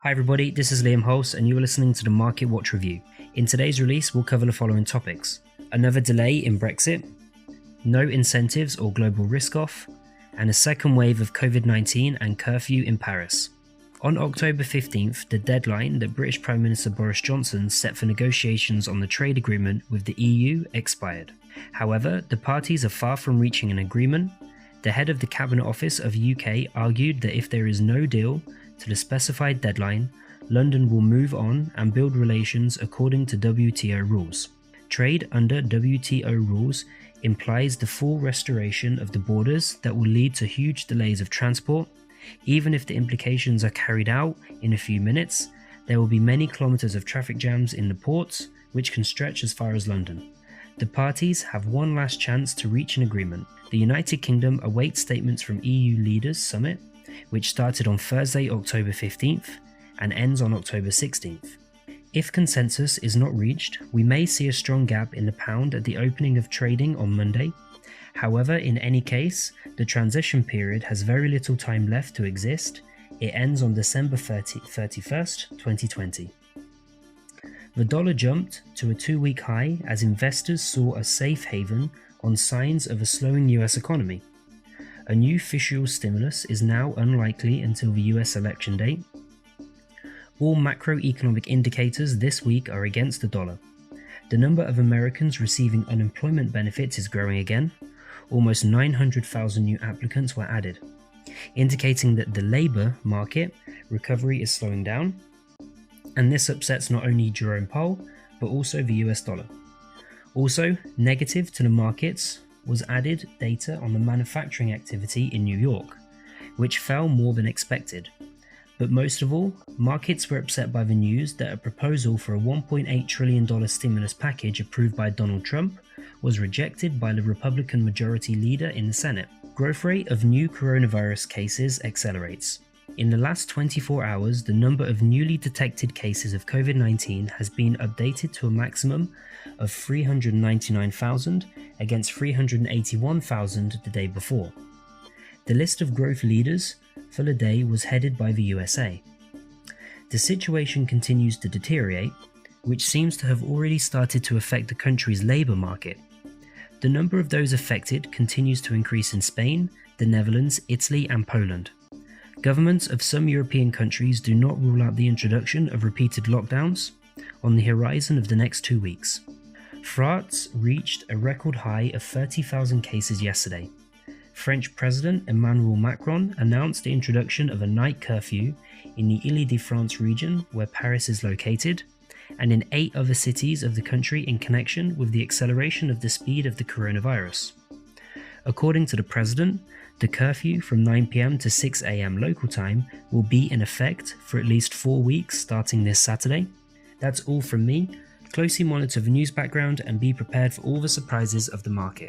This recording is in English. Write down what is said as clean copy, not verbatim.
Hi everybody, this is Liam Hulse and you are listening to the Market Watch Review. In today's release, we'll cover the following topics: another delay in Brexit, no incentives or global risk off, and a second wave of COVID-19 and curfew in Paris. On October 15th, the deadline that British Prime Minister Boris Johnson set for negotiations on the trade agreement with the EU expired. However, the parties are far from reaching an agreement. The head of the Cabinet Office of UK argued that if there is no deal to the specified deadline, London will move on and build relations according to WTO rules. Trade under WTO rules implies the full restoration of the borders that will lead to huge delays of transport. Even if the implications are carried out in a few minutes, there will be many kilometres of traffic jams in the ports, which can stretch as far as London. The parties have one last chance to reach an agreement. The United Kingdom awaits statements from EU Leaders Summit, which started on Thursday, October 15th and ends on October 16th. If consensus is not reached, we may see a strong gap in the pound at the opening of trading on Monday. However, in any case, the transition period has very little time left to exist. It ends on December 31st, 2020. The dollar jumped to a 2-week high as investors saw a safe haven on signs of a slowing US economy. A new fiscal stimulus is now unlikely until the US election date. All macroeconomic indicators this week are against the dollar. The number of Americans receiving unemployment benefits is growing again. Almost 900,000 new applicants were added, indicating that the labour market recovery is slowing down. And this upsets not only Jerome Powell, but also the US dollar. Also, negative to the markets was added data on the manufacturing activity in New York, which fell more than expected. But most of all, markets were upset by the news that a proposal for a $1.8 trillion stimulus package approved by Donald Trump was rejected by the Republican majority leader in the Senate. Growth rate of new coronavirus cases accelerates. In the last 24 hours, the number of newly detected cases of COVID-19 has been updated to a maximum of 399,000 against 381,000 the day before. The list of growth leaders for the day was headed by the USA. The situation continues to deteriorate, which seems to have already started to affect the country's labour market. The number of those affected continues to increase in Spain, the Netherlands, Italy and Poland. Governments of some European countries do not rule out the introduction of repeated lockdowns on the horizon of the next 2 weeks. France reached a record high of 30,000 cases yesterday. French President Emmanuel Macron announced the introduction of a night curfew in the Île-de-France region where Paris is located, and in 8 other cities of the country in connection with the acceleration of the speed of the coronavirus. According to the president, the curfew from 9 p.m. to 6 a.m. local time will be in effect for at least 4 weeks starting this Saturday. That's all from me. Closely monitor the news background and be prepared for all the surprises of the market.